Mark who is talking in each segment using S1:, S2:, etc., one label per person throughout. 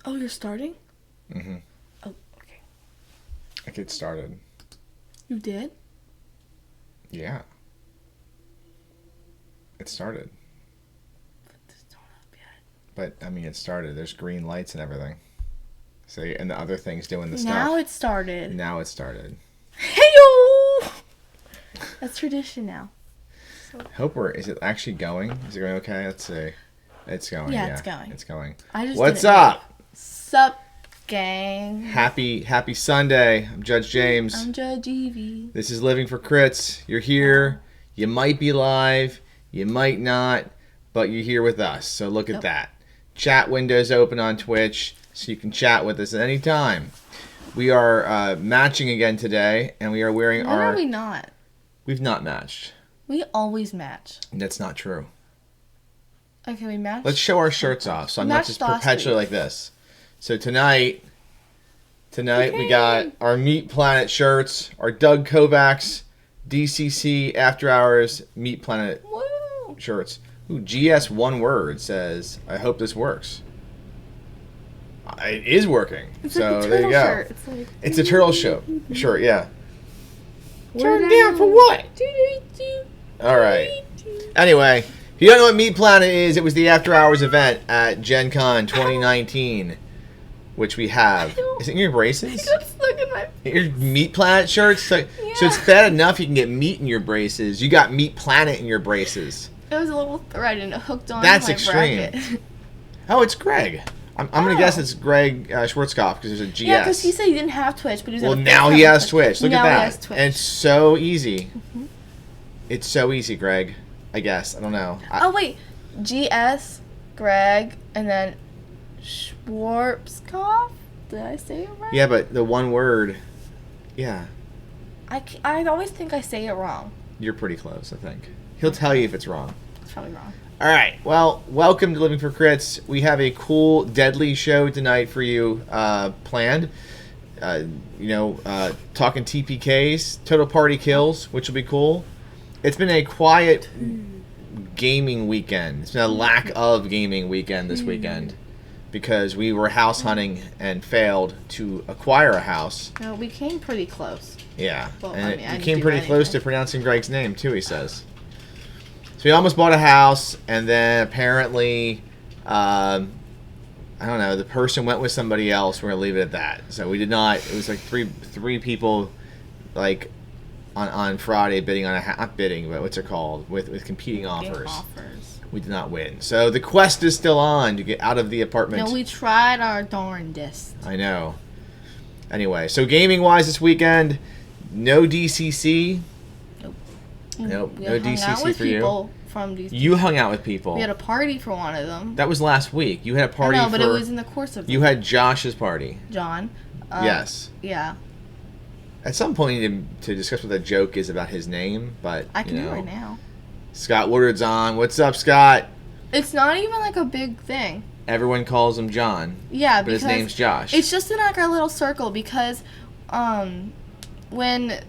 S1: Oh, you're starting?
S2: Mm-hmm.
S1: Oh, okay.
S2: I get started.
S1: You did?
S2: Yeah. It started.
S1: It's not up yet.
S2: But, I mean, it started. There's green lights and everything. So, and the other thing's doing the stuff.
S1: Now it started.
S2: Now it started.
S1: Hey-yo! That's tradition now.
S2: Hope is it actually going? Is it going okay? Let's see. It's going.
S1: Yeah, it's going.
S2: It's going.
S1: What's
S2: up?
S1: Sup, gang?
S2: Happy Sunday. I'm Judge James.
S1: I'm Judge Evie.
S2: This is Living for Crits. You're here. You might be live. You might not. But you're here with us. So look at that. Chat window's open on Twitch. So you can chat with us at any time. We are matching again today. And we are wearing
S1: When are we not?
S2: We've not matched.
S1: We always match.
S2: That's not true.
S1: Okay, we matched.
S2: Let's show our shirts off. So I'm not just perpetually like this. So tonight we got our Meat Planet shirts, our Doug Kovacs DCC After Hours Meat Planet shirts. Ooh, GS one word says, I hope this works. It is working.
S1: It's
S2: so
S1: like a
S2: there you go.
S1: Shirt.
S2: It's a turtle shirt, yeah.
S1: Turn
S2: down for what? Alright. Anyway, if you don't know what Meat Planet is, it was the After Hours event at Gen Con 2019, which we have. Is it in your braces? Your Meat Planet shirts? So it's bad enough you can get meat in your braces. You got Meat Planet in your braces.
S1: It was a little thread and it hooked on
S2: That's
S1: my
S2: extreme.
S1: bracket.
S2: Oh, it's Greg. I'm going to guess it's Greg Schwarzkopf because there's a GS.
S1: Yeah, because he said he didn't have Twitch, but he was
S2: Well, now he has Twitch. Look at that.
S1: He has Twitch.
S2: And it's so easy. Mm-hmm. It's so easy, Greg. I guess. I don't know.
S1: Oh, wait. GS, Greg, and then Schwarzkopf? Did I say it right?
S2: Yeah, but the one word, yeah.
S1: I always think I say it wrong.
S2: You're pretty close, I think. He'll tell you if it's wrong.
S1: It's probably wrong.
S2: All right. Well, welcome to Living for Crits. We have a cool, deadly show tonight for you planned. Talking TPKs, Total Party Kills, which will be cool. It's been a quiet gaming weekend. It's been a lack of gaming weekend this weekend because we were house hunting and failed to acquire a house.
S1: No, we came pretty close.
S2: Yeah.
S1: Well,
S2: and
S1: I
S2: we came pretty close to pronouncing Greg's name, too, he says. So we almost bought a house, and then apparently, I don't know, the person went with somebody else. We're going to leave it at that. So we did not, it was like three people, like, on Friday bidding on not bidding, but what's it called? With competing offers. We did not win. So the quest is still on to get out of the apartment.
S1: No, we tried our darndest.
S2: I know. Anyway, so gaming-wise this weekend, no DCC. Nope, no DCC for you.
S1: From DCC.
S2: You hung out with people.
S1: We had a party for one of them.
S2: That was last week. You had a party.
S1: No, but it was in the course of.
S2: You had Josh's party.
S1: John.
S2: Yes.
S1: Yeah.
S2: At some point, we need to discuss what that joke is about his name, but
S1: I can do it right now.
S2: Scott Woodard's on. What's up, Scott?
S1: It's not even like a big thing.
S2: Everyone calls him John.
S1: Yeah,
S2: but his name's Josh.
S1: It's just in like our little circle because, when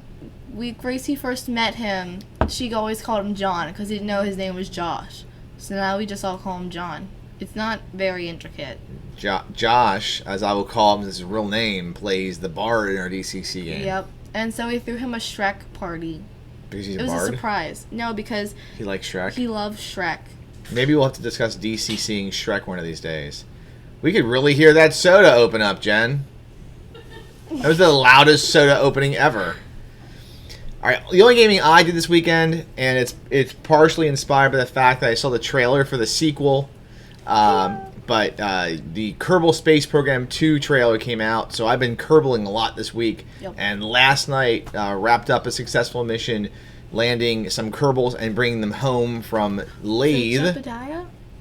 S1: Gracie first met him, she always called him John because didn't know his name was Josh. So now we just all call him John. It's not very intricate.
S2: Josh, as I will call him, his real name, plays the bard in our DCC game.
S1: Yep. And so we threw him a Shrek party.
S2: Because he's a
S1: bard? It was a surprise. No, because
S2: he likes Shrek.
S1: He loves Shrek.
S2: Maybe we'll have to discuss DCCing Shrek one of these days. We could really hear that soda open up, Jen. That was the loudest soda opening ever. All right, the only gaming I did this weekend, and it's partially inspired by the fact that I saw the trailer for the sequel, but the Kerbal Space Program 2 trailer came out, so I've been Kerbaling a lot this week.
S1: Yep.
S2: And last night wrapped up a successful mission, landing some Kerbals and bringing them home from Lathe.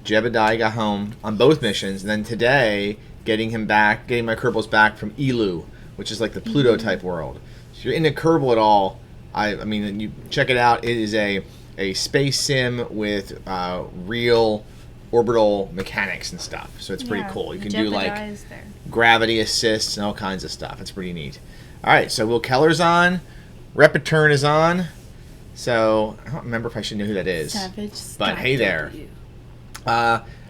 S2: Jebediah got home on both missions, and then today getting my Kerbals back from Elu, which is like the Pluto type world. So if you're into Kerbal at all, I mean, you check it out. It is a space sim with real orbital mechanics and stuff. So it's pretty cool. You can do like gravity assists and all kinds of stuff. It's pretty neat. All right, so Will Keller's on. Repaturn is on. So I don't remember if I should know who that is.
S1: Savage
S2: but hey there.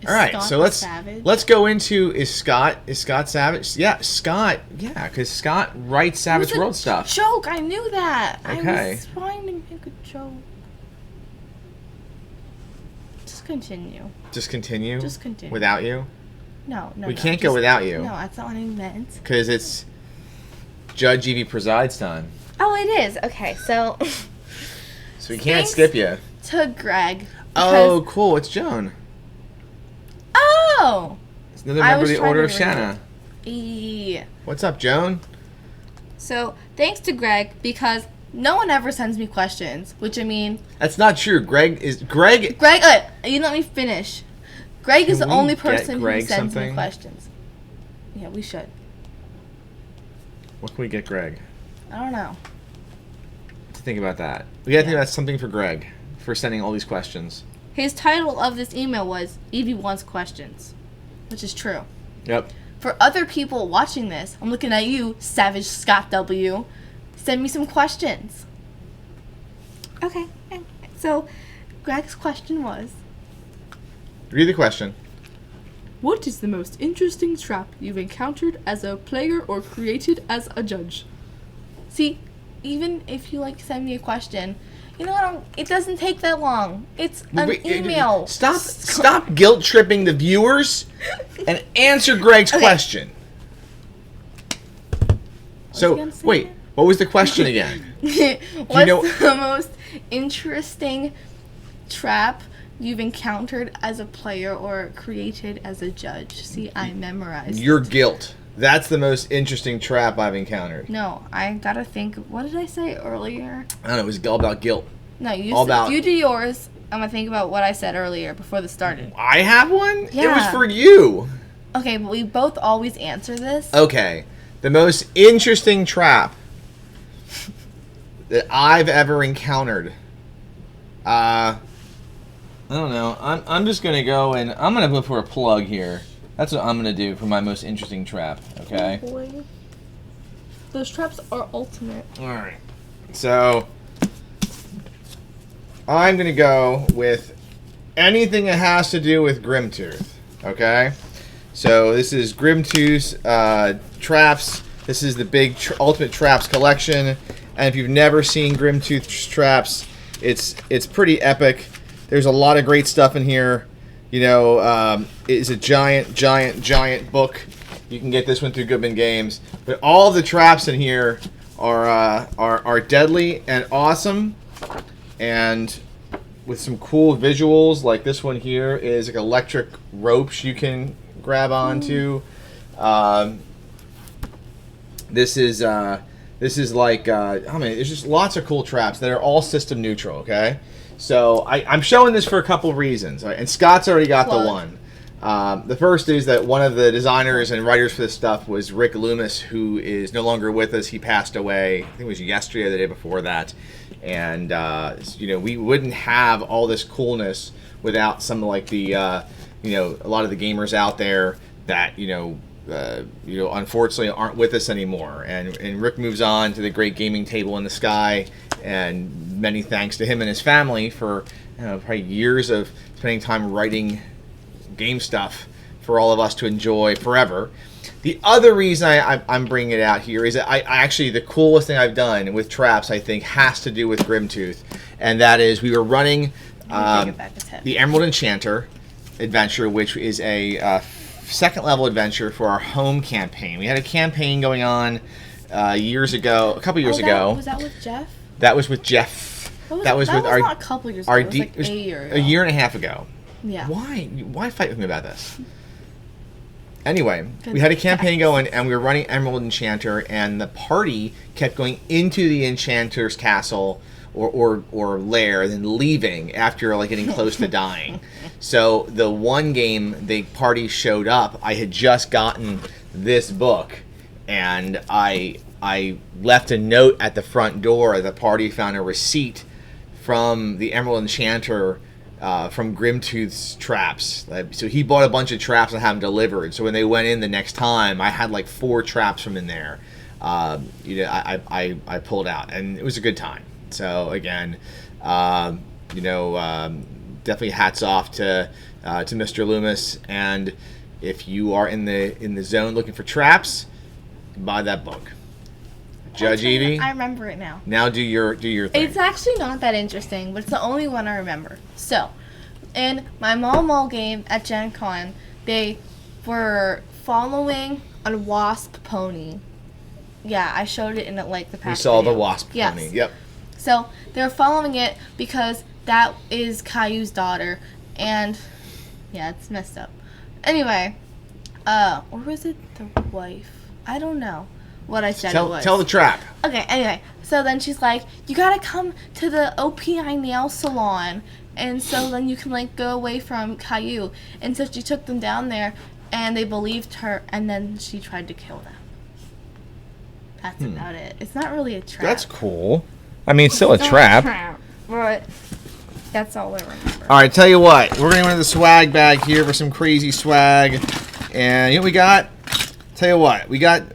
S2: All right,
S1: Scott
S2: so
S1: the
S2: let's
S1: Savage?
S2: let's go into is Scott savage? Yeah, Scott. Yeah, because Scott writes Savage World stuff.
S1: Joke. I knew that.
S2: Okay.
S1: I was trying to make a joke. Just continue.
S2: Just continue.
S1: Just continue.
S2: Without you.
S1: No.
S2: We can't go without you.
S1: No, that's not what I meant.
S2: Because it's Judge Evie presides time.
S1: Oh, it is. Okay, so.
S2: So we can't skip you.
S1: To Greg.
S2: Oh, cool. It's Joan.
S1: Oh!
S2: It's another member of the Order of Shanna.
S1: Yeah.
S2: What's up, Joan?
S1: So, thanks to Greg, because no one ever sends me questions, which I mean...
S2: That's not true. Greg, you
S1: let me finish. Greg is the only person who sends me questions. Yeah, we should.
S2: What can we get Greg?
S1: I don't know.
S2: To think about that. We gotta think about something for Greg, for sending all these questions.
S1: His title of this email was Evie Wants Questions, which is true.
S2: Yep.
S1: For other people watching this, I'm looking at you, Savage Scott W. Send me some questions. Okay. So, Greg's question was...
S2: Read the question.
S1: What is the most interesting trap you've encountered as a player or created as a judge? See, even if you send me a question... You know what? It doesn't take that long. It's an email.
S2: Stop guilt tripping the viewers and answer Greg's question. So, wait, what was the question again?
S1: What's the most interesting trap you've encountered as a player or created as a judge? See, I memorized.
S2: Your guilt. That's the most interesting trap I've encountered.
S1: No, I gotta think. What did I say earlier?
S2: I don't know. It was all about guilt.
S1: No, you do yours. I'm gonna think about what I said earlier before this started.
S2: I have one?
S1: Yeah.
S2: It was for you.
S1: Okay, but we both always answer this.
S2: Okay. The most interesting trap that I've ever encountered. I don't know. I'm just gonna go and I'm gonna go for a plug here. That's what I'm gonna do for my most interesting trap. Okay.
S1: Oh boy. Those traps are ultimate.
S2: All right. So I'm gonna go with anything that has to do with Grimtooth. Okay. So this is Grimtooth Traps. This is the big Ultimate Traps collection. And if you've never seen Grimtooth Traps, it's pretty epic. There's a lot of great stuff in here. You know, it's a giant book. You can get this one through Goodman Games. But all the traps in here are deadly and awesome, and with some cool visuals. Like this one here is like electric ropes you can grab onto. This is like there's just lots of cool traps that are all system neutral. Okay. So I'm showing this for a couple reasons, right? And Scott's already got the one. The first is that one of the designers and writers for this stuff was Rick Loomis, who is no longer with us. He passed away, I think it was yesterday or the day before that. And, we wouldn't have all this coolness without some like the, a lot of the gamers out there that, unfortunately aren't with us anymore. And Rick moves on to the great gaming table in the sky. And many thanks to him and his family for probably years of spending time writing game stuff for all of us to enjoy forever. The other reason I'm bringing it out here is that I actually, the coolest thing I've done with traps, I think, has to do with Grimtooth. And that is we were running the Emerald Enchanter adventure, which is a second level adventure for our home campaign. We had a campaign going on a couple years ago.
S1: Was that with Jeff?
S2: That was with Jeff.
S1: That was not a couple years ago. It was like a year ago.
S2: A year and a half ago.
S1: Yeah.
S2: Why fight with me about this? Anyway, we had a campaign going, and we were running Emerald Enchanter, and the party kept going into the Enchanter's castle or lair, and then leaving after getting close to dying. So the one game the party showed up, I had just gotten this book, and I left a note at the front door. The party found a receipt from the Emerald Enchanter from Grimtooth's Traps. So he bought a bunch of traps and had them delivered. So when they went in the next time, I had 4 traps from in there. I pulled out, and it was a good time. So again, definitely hats off to to Mr. Loomis. And if you are in the zone looking for traps, buy that book. Judge Evie,
S1: I remember it now.
S2: Now do your thing.
S1: It's actually not that interesting, but it's the only one I remember. So, in my Mall game at Gen Con, they were following a wasp pony. Yeah, I showed it in the past
S2: We saw
S1: video.
S2: the wasp
S1: Yes.
S2: pony. Yep.
S1: So, they were following it because that is Caillou's daughter, and yeah, it's messed up. Anyway, or was it the wife? I don't know what I said it was.
S2: Tell the trap.
S1: Okay, anyway, so then she's like, you gotta come to the OPI nail salon, and so then you can go away from Caillou. And so she took them down there, and they believed her, and then she tried to kill them. That's about it. It's not really a trap.
S2: That's cool. I mean, it's still a trap.
S1: But that's all I remember.
S2: All right, tell you what. We're going to go into the swag bag here for some crazy swag. And you know what we got? Tell you what.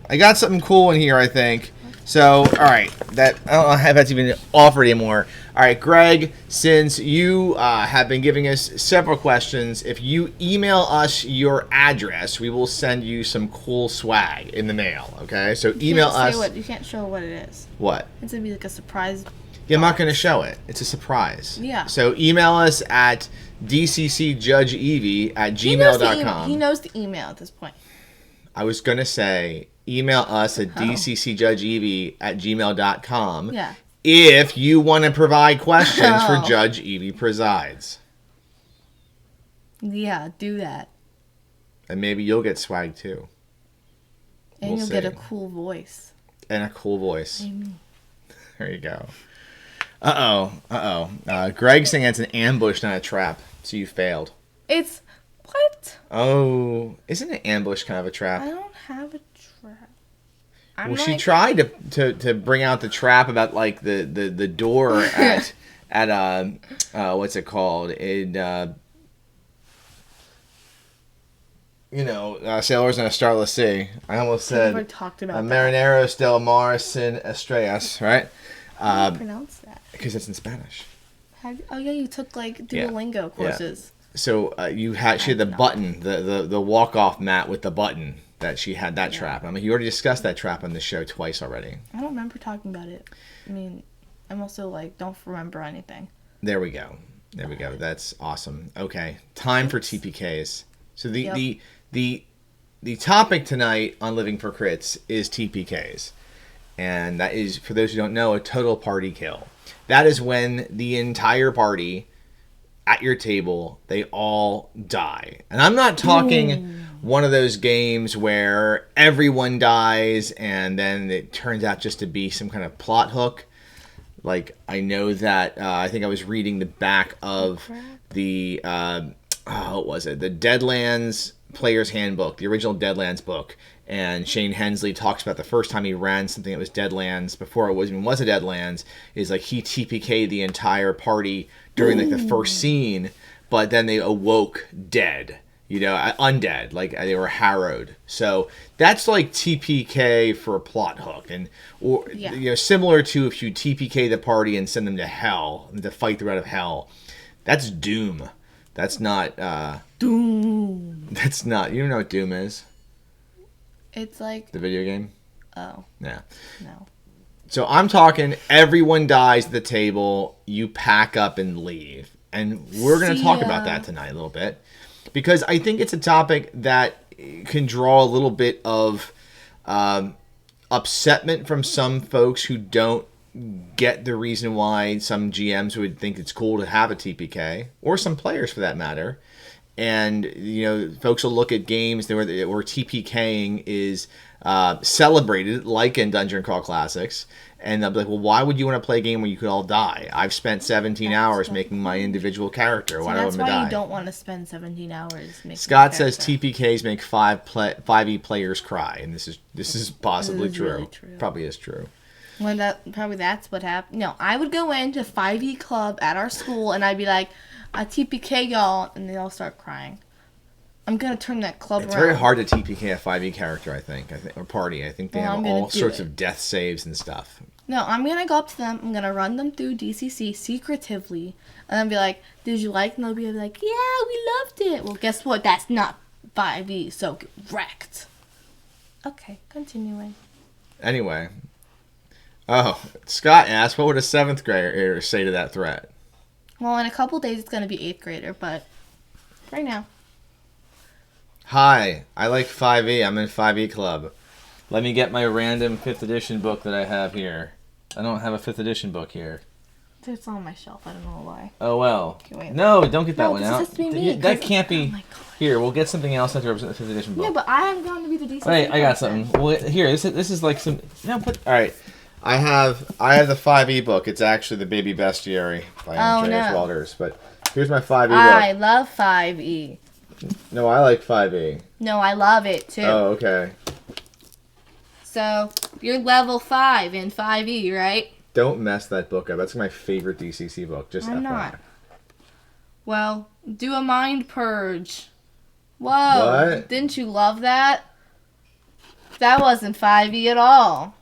S2: I got something cool in here, I think. So, all right. I don't know if that's even offered anymore. All right, Greg, since you have been giving us several questions, if you email us your address, we will send you some cool swag in the mail, okay? So email us.
S1: You can't show what it is.
S2: What?
S1: It's going to be like a surprise.
S2: Yeah, I'm not going to show it. It's a surprise.
S1: Yeah.
S2: So email us at dccjudgeevie@gmail.com.
S1: He knows the email at this point.
S2: I was going to say email us at dccjudgeevie@gmail.com.
S1: Yeah.
S2: If you want to provide questions for Judge Evie Presides.
S1: Yeah, do that.
S2: And maybe you'll get swag too.
S1: And you'll get a cool voice.
S2: And a cool voice.
S1: Amen.
S2: There you go. Greg's saying it's an ambush, not a trap. So you failed.
S1: It's what?
S2: Oh, isn't an ambush kind of a trap?
S1: I don't have a trap.
S2: She tried to bring out the trap about the door at what's it called? Sailors in a Starless Sea. I almost said
S1: never talked about
S2: Marineros del Mar sin Estrellas, right?
S1: How do you pronounce that?
S2: Because it's in Spanish.
S1: Oh yeah, you took Duolingo courses.
S2: Yeah. So she had the button, the walk-off mat with the button that she had that trap. I mean, you already discussed that trap on the show twice already.
S1: I don't remember talking about it. I mean, I'm also don't remember anything.
S2: There we go. That's awesome. Okay, time for TPKs. So the topic tonight on Living for Crits is TPKs. And that is, for those who don't know, a total party kill. That is when the entire party at your table, they all die. And I'm not talking one of those games where everyone dies and then it turns out just to be some kind of plot hook. I know that I think I was reading the back of the what was it? The Deadlands Player's Handbook, the original Deadlands book. And Shane Hensley talks about the first time he ran something that was Deadlands before it was a Deadlands, is he TPK'd the entire party during the first scene, but then they awoke dead, undead, they were harrowed. So that's TPK for a plot hook, similar to if you TPK the party and send them to hell to fight the route of hell. That's Doom. That's not
S1: Doom.
S2: That's not. You don't know what Doom is?
S1: It's
S2: the video game?
S1: Oh.
S2: Yeah.
S1: No.
S2: So I'm talking everyone dies at the table, you pack up and leave. And we're going to talk about that tonight a little bit. Because I think it's a topic that can draw a little bit of upsetment from some folks who don't get the reason why some GMs would think it's cool to have a TPK, or some players for that matter. And, folks will look at games where TPKing is celebrated, like in Dungeon Crawl Classics, and they'll be like, well, why would you want to play a game where you could all die? I've spent 17 hours making my individual character. Why do I want to die?
S1: That's why you don't want to spend 17 hours making
S2: Scott says TPKs make 5e players cry, and this is possibly true.
S1: Really true.
S2: Probably is true.
S1: When that's what happened. No, I would go into 5e club at our school, and I'd be like, I TPK y'all, and they all start crying. I'm going to turn that club around.
S2: It's very hard to TPK a 5e character, I think, or party. I think they have all sorts of death saves and stuff.
S1: No, I'm going to go up to them. I'm going to run them through DCC secretively. And then be like, did you like it? And they'll be like, yeah, we loved it. Well, guess what? That's not 5e, so get wrecked. Okay, continuing.
S2: Anyway. Oh, Scott asked, what would a 7th grader say to that threat?
S1: Well, in a couple days, it's going to be 8th grader, but right now.
S2: Hi, I like 5e. I'm in 5e club. Let me get my random 5th edition book that I have here. I don't have a 5th edition book here.
S1: It's on my shelf. I don't know why.
S2: Oh, well.
S1: Okay,
S2: no, don't get that one out.
S1: Has to be me,
S2: that can't be.
S1: Oh my God.
S2: Here, we'll get something else to represent the 5th edition book.
S1: Yeah, but I am going to be the DCC.
S2: Wait, I got something. Well, here, this is like some. No, all right. I have the 5e book. It's actually the Baby Bestiary by Andreas Walters. But here's my 5e book.
S1: I love 5e.
S2: No, I like 5e.
S1: No, I love it too.
S2: Oh, okay.
S1: So you're level 5 in 5e, right?
S2: Don't mess that book up. That's my favorite DCC book. Just
S1: I'm
S2: FYI.
S1: not. Well, do a mind purge. Whoa.
S2: What?
S1: Didn't you love that? That wasn't 5e at all.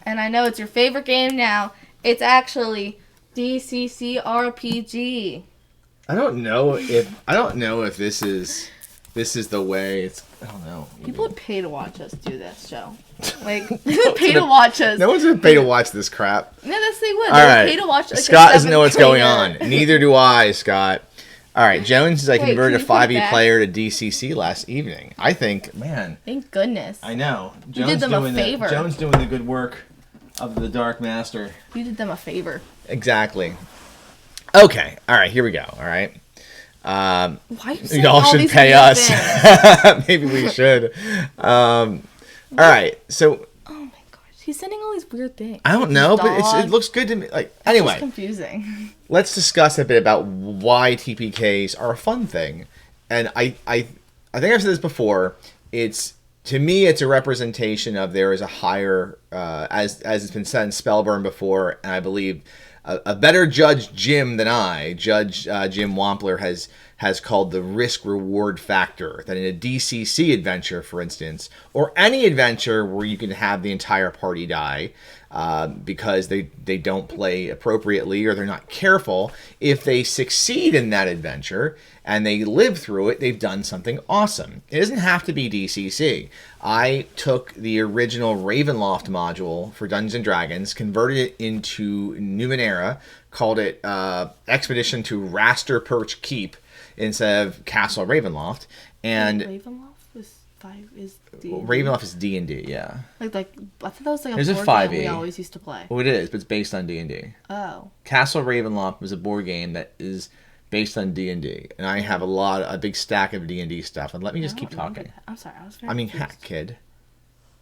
S1: And I know it's your favorite game now. It's actually DCC RPG.
S2: I don't know if this is the way. It's I don't know.
S1: People would pay to watch us do this show. Like they would pay to watch us.
S2: No one's gonna pay to watch this crap.
S1: No, yes, they would.
S2: All
S1: They
S2: right.
S1: would pay to watch. Like,
S2: Scott doesn't know what's going on. Neither do I, Scott. All right, Jones says I converted a 5e player to DCC last evening. I think, man.
S1: Thank goodness.
S2: I know.
S1: You did them a favor.
S2: Jones doing the good work of the Dark Master.
S1: You did them a favor.
S2: Exactly. Okay. All right. Here we go. All right.
S1: Why are you saying
S2: Y'all
S1: all
S2: should
S1: these
S2: pay
S1: weird
S2: us.
S1: things?
S2: Maybe we should. All right. So.
S1: Oh my gosh, he's sending all these weird things.
S2: I don't know, but it looks good to me. Like anyway.
S1: It's confusing.
S2: Let's discuss a bit about why TPKs are a fun thing, and I think I've said this before. To me, it's a representation of there is a higher, as it's been said in Spellburn before, and I believe a better Judge Jim than Judge Jim Wampler has called the risk-reward factor. That in a DCC adventure, for instance, or any adventure where you can have the entire party die because they don't play appropriately or they're not careful, if they succeed in that adventure and they live through it, they've done something awesome. It doesn't have to be DCC. I took the original Ravenloft module for Dungeons & Dragons, converted it into Numenera, called it Expedition to Raster Perch Keep instead of Castle Ravenloft. And
S1: Ravenloft is D&D.
S2: Ravenloft is D&D, yeah.
S1: Like I thought that was like
S2: There's
S1: a
S2: a
S1: board game
S2: 5e.
S1: we always used to play.
S2: Well, it is, but it's based on D&D.
S1: Oh.
S2: Castle Ravenloft was a board game that is based on D&D, and I have a big stack of D&D stuff. And let me just keep talking.
S1: I'm sorry, I was very confused.
S2: Heck, kid.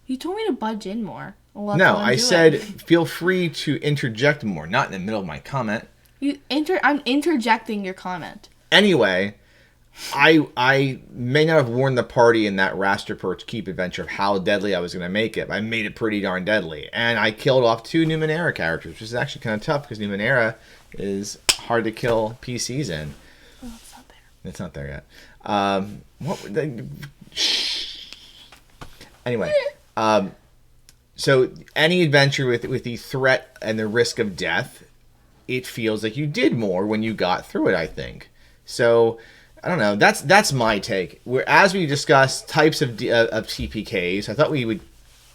S1: You told me to budge in more. Well,
S2: No, I said feel free to interject more, not in the middle of my comment.
S1: I'm interjecting your comment.
S2: Anyway, I may not have warned the party in that Raster Perch Keep adventure of how deadly I was going to make it, but I made it pretty darn deadly. And I killed off 2 Numenera characters, which is actually kind of tough because Numenera is hard to kill PCs in.
S1: Oh, it's not there.
S2: It's not there yet. Anyway, so any adventure with the threat and the risk of death, it feels like you did more when you got through it, I think. So I don't know. That's my take. As we discuss types of TPKs, I thought we would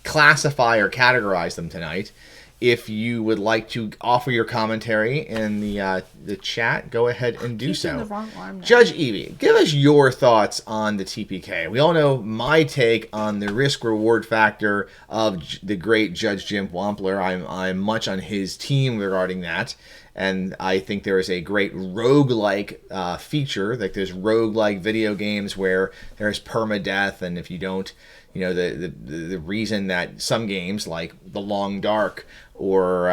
S2: classify or categorize them tonight. If you would like to offer your commentary in the chat, go ahead and do so.
S1: The wrong arm now.
S2: Judge Evie, give us your thoughts on the TPK. We all know my take on the risk-reward factor of the great Judge Jim Wampler. I'm much on his team regarding that. And I think there is a great roguelike feature. Like there's roguelike video games where there's permadeath, and if you don't, the reason that some games like The Long Dark or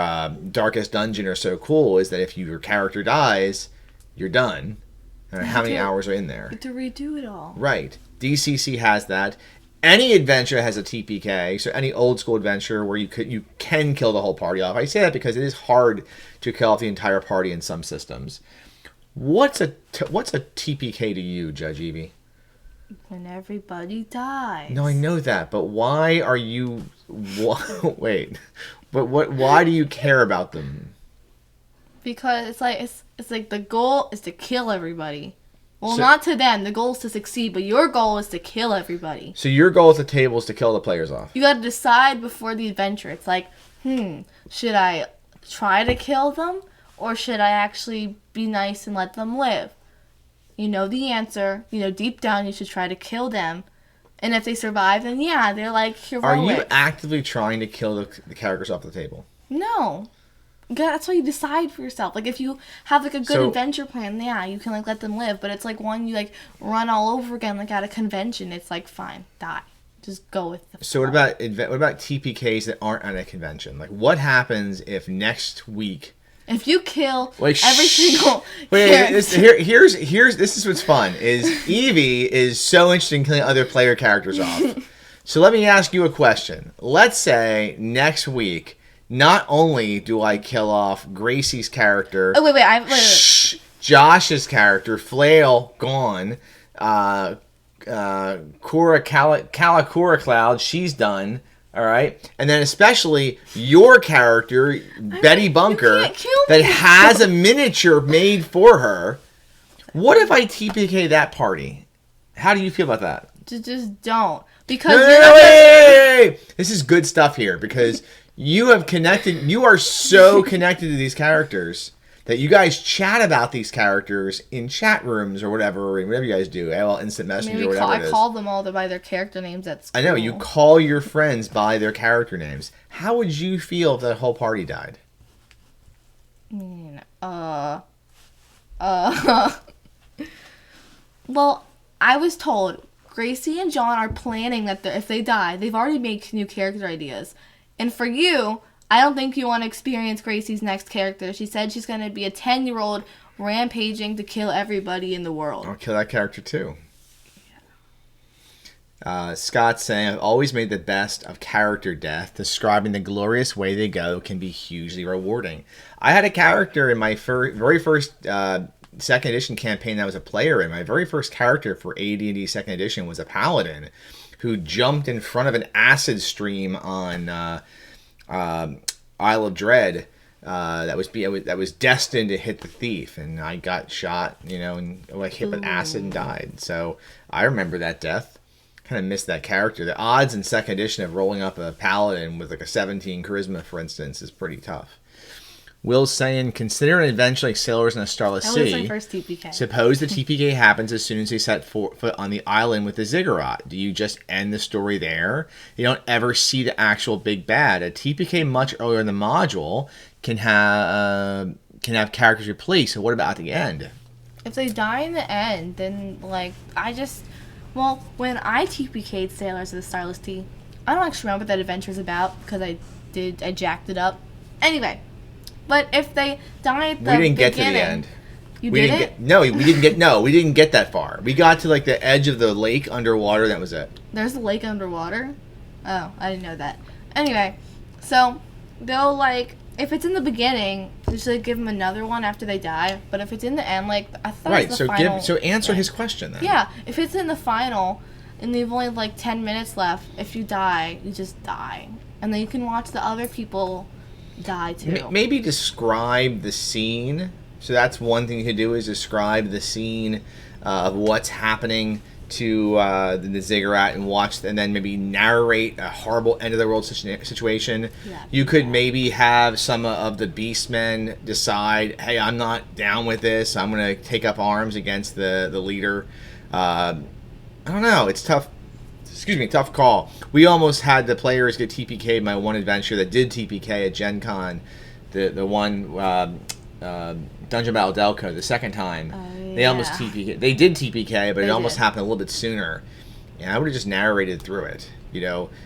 S2: Darkest Dungeon are so cool is that if your character dies, you're done. How many hours are in there?
S1: To redo it all.
S2: Right. DCC has that. Any adventure has a TPK, so any old school adventure where you can kill the whole party off. I say that because it is hard to kill off the entire party in some systems. What's a TPK to you, Judge Evie?
S1: When everybody dies.
S2: No, I know that, but why are you... Wait. But why do you care about them?
S1: Because it's like the goal is to kill everybody. Well,
S2: So-
S1: not to them. The goal is to succeed, but your goal is to kill everybody.
S2: So your goal at the table is to kill the players off.
S1: You got to decide before the adventure. It's like, should I try to kill them, or should I actually be nice and let them live? You know the answer. You know deep down you should try to kill them. And if they survive, then yeah, they're like heroic.
S2: Are you actively trying to kill the characters off the table?
S1: No. That's why you decide for yourself. Like, if you have, like, a good adventure plan, yeah, you can, like, let them live. But it's, like, one you, like, run all over again, like, at a convention. It's, like, fine, die. Just go with the
S2: So what about TPKs that aren't at a convention? Like, what happens if next week...
S1: If you kill
S2: Wait,
S1: every single
S2: Wait, here's this is what's fun, is Evie is so interested in killing other player characters off. So let me ask you a question. Let's say next week... Not only do I kill off Gracie's character...
S1: Oh, wait.
S2: Josh's character, Flail, gone. Kalikura Cloud, she's done. All right? And then especially your character, Betty Bunker, that has a miniature made for her. What if I TPK that party? How do you feel about that?
S1: Just don't. Because
S2: wait. This is good stuff here, because... You are so connected to these characters that you guys chat about these characters in chat rooms or whatever you guys do. AOL Instant Messenger or whatever it is.
S1: I call them all by their character names at school.
S2: I know, you call your friends by their character names. How would you feel if that whole party died?
S1: Well, I was told Gracie and John are planning that if they die, they've already made new character ideas. And for you, I don't think you want to experience Gracie's next character. She said she's going to be a 10-year-old rampaging to kill everybody in the world.
S2: I'll kill that character too. Scott's saying, I've always made the best of character death. Describing the glorious way they go can be hugely rewarding. I had a character in my very first second edition campaign that I was a player in. My very first character for AD&D second edition was a paladin who jumped in front of an acid stream on Isle of Dread that was destined to hit the thief, and I got shot, and hit with acid and died. So I remember that death. Kind of missed that character. The odds in second edition of rolling up a paladin with like a 17 charisma, for instance, is pretty tough. Will's saying, consider an adventure like Sailors in a Starless Sea.
S1: That was my first TPK.
S2: Suppose the TPK happens as soon as they set foot on the island with the ziggurat. Do you just end the story there? You don't ever see the actual big bad. A TPK much earlier in the module can have characters replaced. So what about at the end?
S1: If they die in the end, then when I TPK'd Sailors of the Starless Sea, I don't actually remember what that adventure's about because I jacked it up. Anyway. But if they die at the beginning... We didn't get to the end.
S2: We didn't get that far. We got to like the edge of the lake underwater, that was it.
S1: There's a lake underwater? Oh, I didn't know that. Anyway, so they'll if it's in the beginning, just give them another one after they die. But if it's in the end, I thought it's the final...
S2: So answer his question then.
S1: Yeah, if it's in the final and they've only 10 minutes left, if you die, you just die. And then you can watch the other people... die too.
S2: Maybe describe the scene. So that's one thing you could do, is describe the scene of what's happening to the ziggurat and then maybe narrate a horrible end of the world situation. Yeah, you could maybe have some of the beastmen decide, hey, I'm not down with this. I'm going to take up arms against the leader. I don't know. It's tough. Tough call. We almost had the players get TPK'd my one adventure that did TPK at Gen Con. The one Dungeon Battle Delco, the second time. They almost TPK. They did TPK, but it almost happened a little bit sooner. And I would have just narrated through it,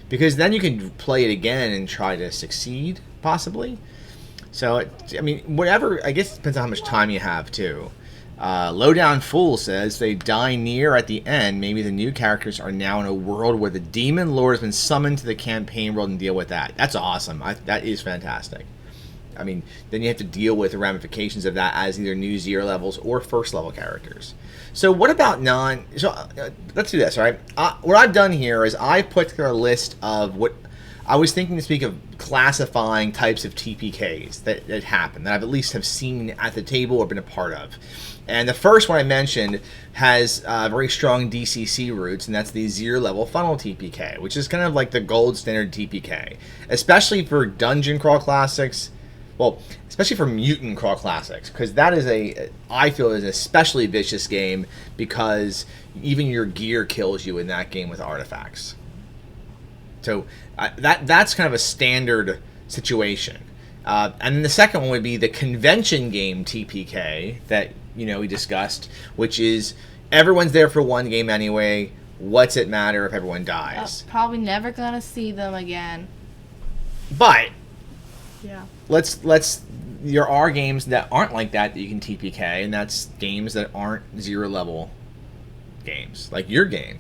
S2: because then you can play it again and try to succeed, possibly. So, whatever, I guess it depends on how much time you have, too. Lowdown Fool says they die near at the end. Maybe the new characters are now in a world where the demon lord has been summoned to the campaign world and deal with that. That's awesome. That is fantastic. I mean, then you have to deal with the ramifications of that as either new 0 levels or first level characters. So what about let's do this, all right? What I've done here is I put together a list of what I was thinking to speak of classifying types of TPKs that happen, that I've at least have seen at the table or been a part of. And the first one I mentioned has very strong DCC roots, and that's the 0 level funnel TPK, which is kind of like the gold standard TPK, especially for dungeon crawl classics. Well, especially for mutant crawl classics, because that is I feel is an especially vicious game because even your gear kills you in that game with artifacts. So that's kind of a standard situation. And then the second one would be the convention game TPK that we discussed, which is everyone's there for one game anyway. What's it matter if everyone dies?
S1: Probably never gonna see them again.
S2: But
S1: yeah,
S2: there are games that aren't like that you can TPK, and that's games that aren't 0 level games, like your game.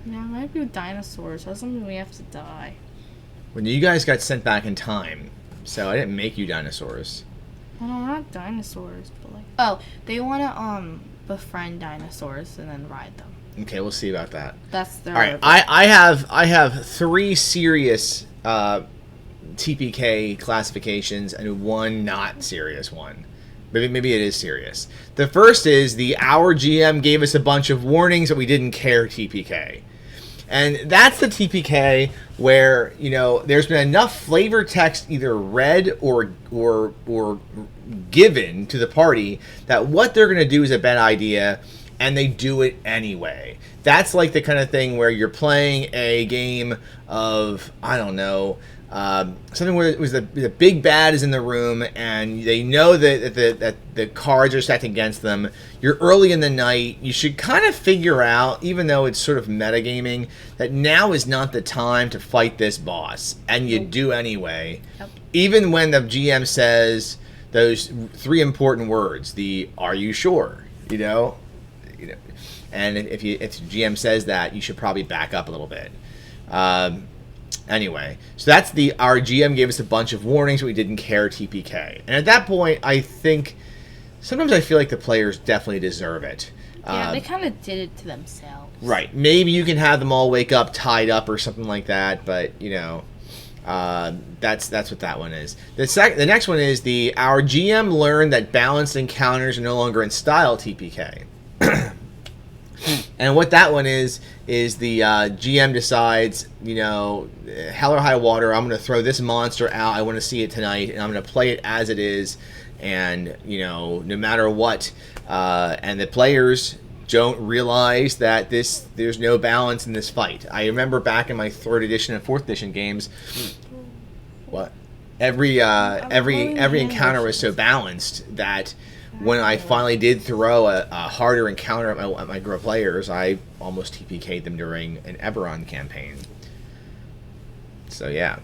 S1: Yeah, it might be with dinosaurs. That's something we have to die.
S2: When you guys got sent back in time, so I didn't make you dinosaurs.
S1: Oh, no, we're not dinosaurs, but they want to befriend dinosaurs and then ride them.
S2: Okay, we'll see about that.
S1: That's their.
S2: All right, I have 3 serious TPK classifications and 1 not serious one. Maybe it is serious. The first is our GM gave us a bunch of warnings that we didn't care TPK. And that's the TPK where, there's been enough flavor text either read or given to the party that what they're going to do is a bad idea, and they do it anyway. That's like the kind of thing where you're playing a game of, I don't know, something where it was the big bad is in the room and they know that the cards are stacked against them. You're early in the night. You should kind of figure out, even though it's sort of metagaming, that now is not the time to fight this boss, and you do anyway. Yep. Even when the GM says those 3 important words, the "Are you sure?" And if the GM says that, you should probably back up a little bit. Anyway, so that's our GM gave us a bunch of warnings, but we didn't care TPK. And at that point, I think sometimes I feel like the players definitely deserve it.
S1: Yeah, they kind of did it to themselves.
S2: Right. Maybe you can have them all wake up tied up or something like that, but that's what that one is. The next one is our GM learned that balanced encounters are no longer in style TPK. And what that one is the GM decides, hell or high water, I'm going to throw this monster out. I want to see it tonight, and I'm going to play it as it is, and, no matter what. And the players don't realize that there's no balance in this fight. I remember back in my 3rd edition and 4th edition games, what? Every encounter was so balanced that when I finally did throw a harder encounter at my group of players, I almost TPK'd them during an Eberron campaign. So, yeah.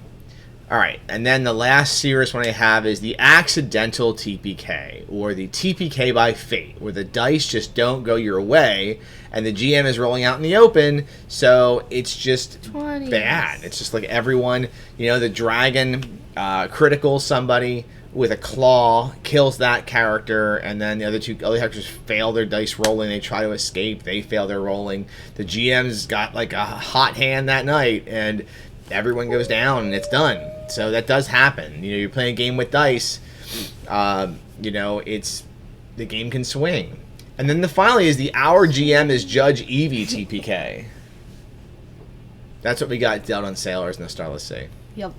S2: Alright, and then the last serious one I have is the accidental TPK, or the TPK by fate, where the dice just don't go your way, and the GM is rolling out in the open, so it's just
S1: 20s.
S2: Bad. It's just like everyone, the dragon critical somebody with a claw, kills that character, and then the other characters fail their dice rolling. They try to escape. They fail their rolling. The GM's got like a hot hand that night, and everyone goes down, and it's done. So that does happen. You're playing a game with dice. It's the game can swing. And then finally is our GM is Judge Evie TPK. That's what we got dealt on Sailors in the Starless Sea.
S1: Yep.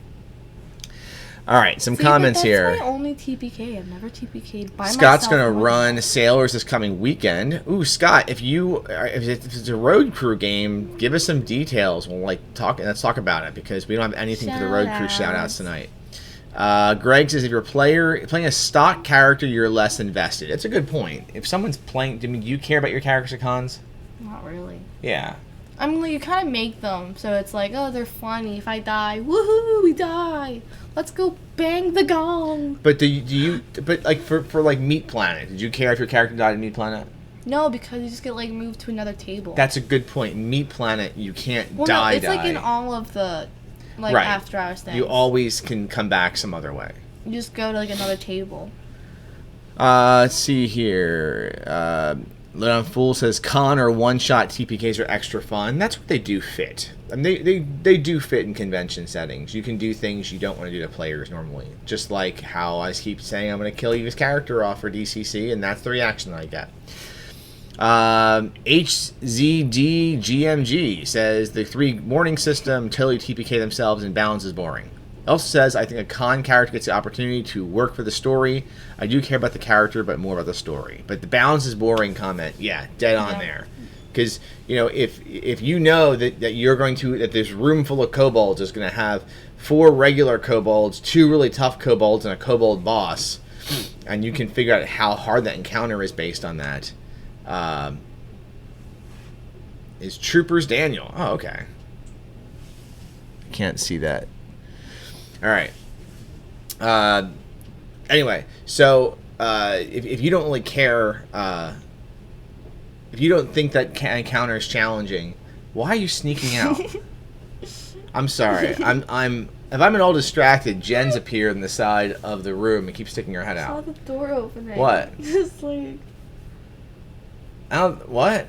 S2: All right, some comments here.
S1: That's my only TPK. I've never TPK'd by myself.
S2: Scott's going to run Sailors this coming weekend. Ooh, Scott, if it's a road crew game, give us some details. Let's talk about it, because we don't have anything for the road crew shout-outs tonight. Greg says, if you're playing a stock character, you're less invested. That's a good point. If someone's playing, do you care about your characters or cons?
S1: Not really.
S2: Yeah.
S1: I mean, you kind of make them, so it's like, oh, they're funny. If I die, woohoo, we die. Let's go bang the gong.
S2: But but like for like Meat Planet, did you care if your character died in Meat Planet?
S1: No, because you just get like moved to another table.
S2: That's a good point. Meat Planet, you can't
S1: die. It's like in all of the like
S2: right.
S1: after hours things.
S2: You always can come back some other way.
S1: You just go to like another table.
S2: Let's see here. Leon Fool says con or one-shot TPKs are extra fun. That's what they do fit. I mean, they do fit in convention settings. You can do things you don't want to do to players normally. Just like how I keep saying I'm going to kill Eve's character off for DCC, and that's the reaction I get. HZDGMG says the 3 warning system totally TPK themselves and balance is boring. Also says, I think a con character gets the opportunity to work for the story. I do care about the character, but more about the story. But the balance is boring comment. Yeah, dead on there. Because, you know, if you know that you're going to, that this room full of kobolds is going to have 4 regular kobolds, 2 really tough kobolds, and a kobold boss, and you can figure out how hard that encounter is based on that. Is Troopers Daniel. Oh, okay. Can't see that. All right. Anyway, so if you don't really care, if you don't think that encounter is challenging, why are you sneaking out? I'm sorry. If I'm at all distracted, Jen's appeared on the side of the room and keeps sticking her head out.
S1: I saw the door opening.
S2: What?
S1: Just like.
S2: What?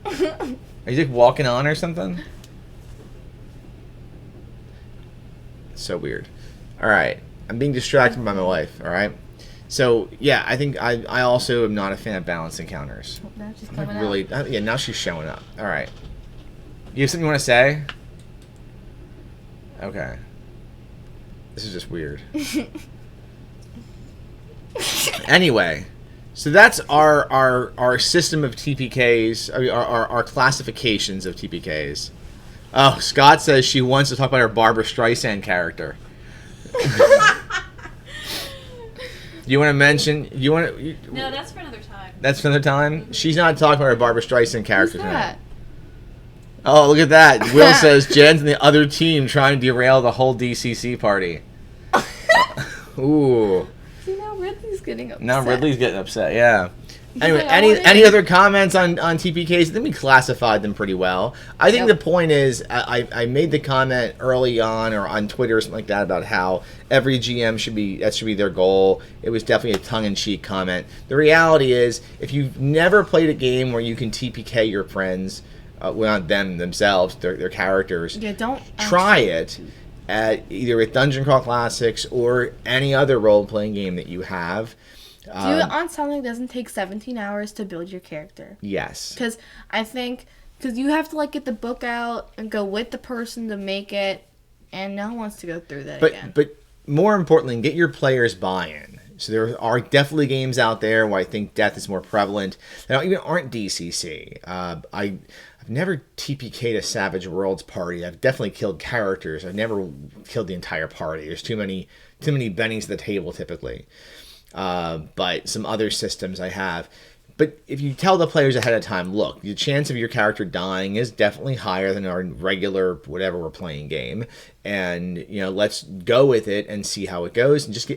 S2: Are you like walking on or something? So weird. All right, I'm being distracted by my wife. All right, so yeah, I think I also am not a fan of balanced encounters.
S1: Oh, now she's
S2: I'm
S1: coming
S2: like really,
S1: out.
S2: yeah. Now she's showing up. All right, you have something you want to say? Okay, this is just weird. Anyway, so that's our system of TPKs, our classifications of TPKs. Oh, Scott says she wants to talk about her Barbra Streisand character. You want to mention?
S3: No, that's for another time.
S2: That's for another time? She's not talking about her Barbra Streisand character
S1: Who's
S2: tonight.
S1: that?
S2: Oh, look at that. Will says Jen's and the other team trying to derail the whole DCC party. Ooh.
S1: See, now Ridley's getting upset.
S2: Now Ridley's getting upset, yeah. Anyway,
S1: Yeah,
S2: any other comments on TPKs? I think we classified them pretty well. I think
S1: Yep.
S2: the point is, I made the comment early on or on Twitter or something like that about how every GM should be their goal. It was definitely a tongue-in-cheek comment. The reality is, if you've never played a game where you can TPK your friends, well, not them themselves, their characters,
S1: Yeah, don't
S2: try it at either with Dungeon Crawl Classics or any other role-playing game that you have.
S1: Do it on something that doesn't take 17 hours to build your character.
S2: Yes.
S1: Because I think, you have to like get the book out and go with the person to make it, and no one wants to go through that again.
S2: But more importantly, get your players buy-in. So there are definitely games out there where I think death is more prevalent that even aren't DCC. I've never TPK'd a Savage Worlds party. I've definitely killed characters. I've never killed the entire party. There's too many bennies at the table typically. But some other systems I have. But if you tell the players ahead of time, look, the chance of your character dying is definitely higher than our regular whatever we're playing game, and let's go with it and see how it goes, and just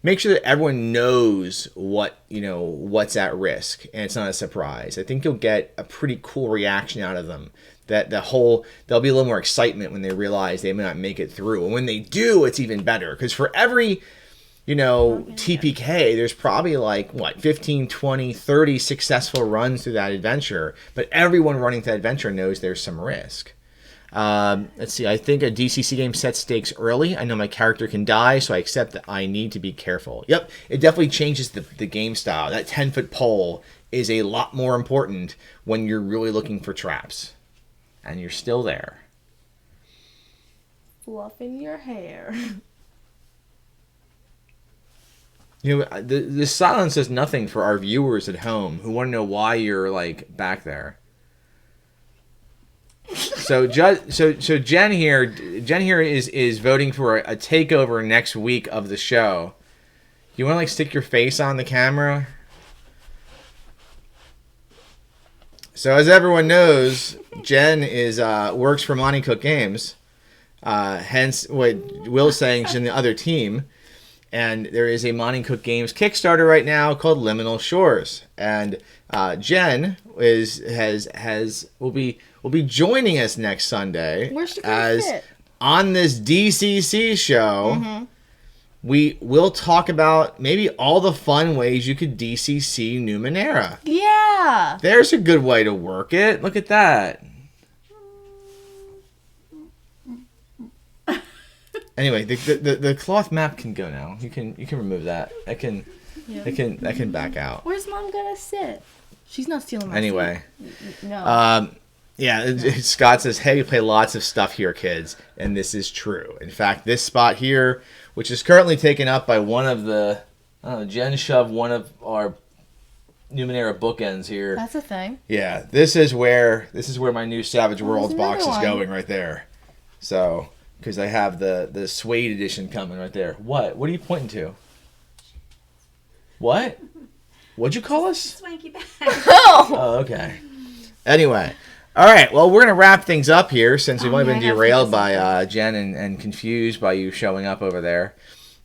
S2: make sure that everyone knows what's at risk, and it's not a surprise. I think you'll get a pretty cool reaction out of them. That there'll be a little more excitement when they realize they may not make it through, and when they do, it's even better because for every TPK, there's probably 15, 20, 30 successful runs through that adventure, but everyone running through that adventure knows there's some risk. Let's see, I think a DCC game sets stakes early. I know my character can die, so I accept that I need to be careful. Yep, it definitely changes the game style. That 10-foot pole is a lot more important when you're really looking for traps. And you're still there.
S1: Fluffing your hair.
S2: The silence does nothing for our viewers at home who want to know why you're back there. So Jen here is voting for a takeover next week of the show. You want to stick your face on the camera? So as everyone knows, Jen is works for Monty Cook Games. Hence what Will's saying, she's in the other team. And there is a Monty Cook Games Kickstarter right now called Liminal Shores, and Jen will be joining us next Sunday.
S1: Where's she gonna fit?
S2: on this DCC show, we will talk about maybe all the fun ways you could DCC Numenera.
S1: Yeah.
S2: There's a good way to work it. Look at that. Anyway, the cloth map can go now. You can remove that. I can back out.
S1: Where's Mom gonna sit? She's not stealing my
S2: Anyway.
S1: seat. No.
S2: Scott says, hey, we play lots of stuff here, kids. And this is true. In fact, this spot here, which is currently taken up by one of the... Jen shoved one of our Numenera bookends here.
S1: That's a thing.
S2: Yeah, this is where my new Savage Worlds box is going right there. So, because I have the suede edition coming right there. What? What are you pointing to? What? What'd you call us?
S3: Swanky bag.
S2: Oh, okay. Anyway. All right, well, we're going to wrap things up here since we've only been derailed by Jen and confused by you showing up over there.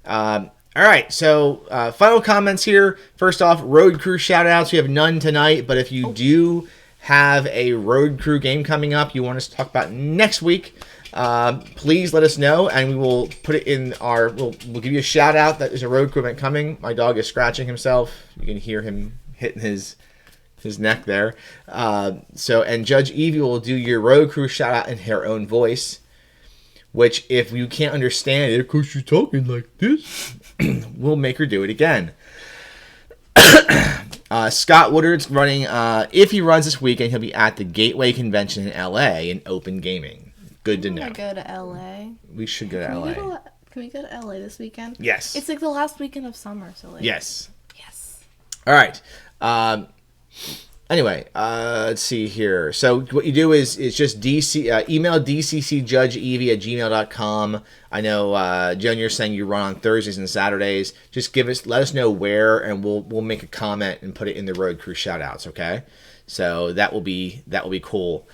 S2: All right, so final comments here. First off, Road Crew shout-outs. We have none tonight, but if you do have a Road Crew game coming up you want us to talk about next week, please let us know, and we will put it in our... We'll give you a shout-out that there's a Road Crew event coming. My dog is scratching himself. You can hear him hitting his neck there. And Judge Evie will do your Road Crew shout out in her own voice, which if you can't understand it because she's talking like this, we'll make her do it again. Scott Woodard's running, if he runs this weekend, he'll be at the Gateway Convention in LA in Open Gaming. Good to know.
S1: I go to LA.
S2: We should go to LA.
S1: Can we go to LA this weekend?
S2: Yes.
S1: It's like the last weekend of summer, so like.
S2: Yes.
S1: Yes.
S2: All right. Anyway, let's see here. So what you do is just email dccjudgeevie@gmail.com. I know, Jen, you're saying you run on Thursdays and Saturdays. Just let us know where, and we'll make a comment and put it in the Road Crew shoutouts. Okay, so that will be cool.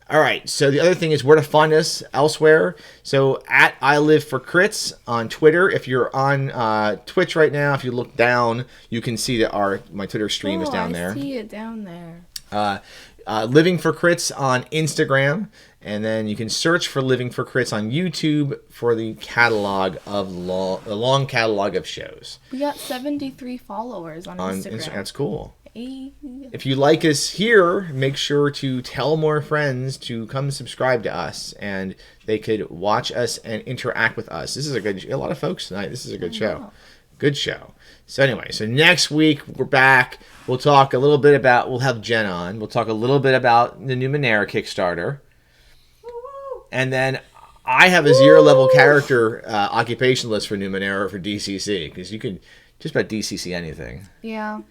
S2: All right, so the other thing is where to find us elsewhere. So at I Live for Crits on Twitter. If you're on Twitch right now, if you look down, you can see that my Twitter stream is down there.
S1: I see it down there.
S2: Living for Crits on Instagram, and then you can search for Living for Crits on YouTube for the long catalog of shows.
S1: We got 73 followers on Instagram.
S2: That's cool. If you like us here, make sure to tell more friends to come subscribe to us, and they could watch us and interact with us. This is a lot of folks tonight. This is a good show. Good show. So anyway, next week we're back. We'll talk a little bit about, we'll have Jen on. We'll talk a little bit about the Numenera Kickstarter. And then I have a 0-level character occupation list for Numenera for DCC, because you can just about DCC anything.
S1: Yeah.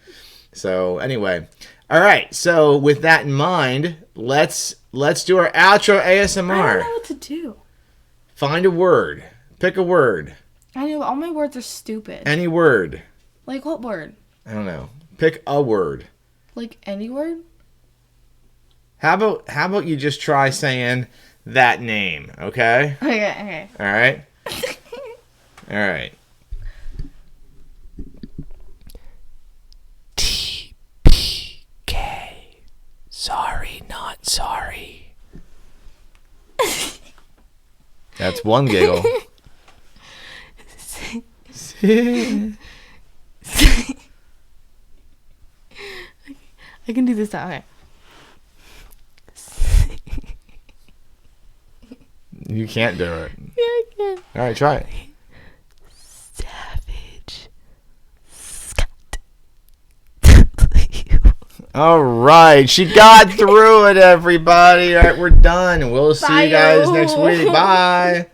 S2: So anyway, all right. So with that in mind, let's do our outro ASMR.
S1: I don't know what to do.
S2: Find a word. Pick a word.
S1: I know all my words are stupid.
S2: Any word.
S1: Like what word?
S2: I don't know. Pick a word.
S1: Like any word?
S2: How about you just try saying that name, okay?
S1: Okay.
S2: All right. All right. Sorry, not sorry. That's one giggle.
S1: I can do this now. Okay.
S2: You can't do it.
S1: Yeah, I can.
S2: All right, try it.
S1: Savage Scott.
S2: All right, she got through it, everybody. All right, we're done. We'll see you guys next week. Bye.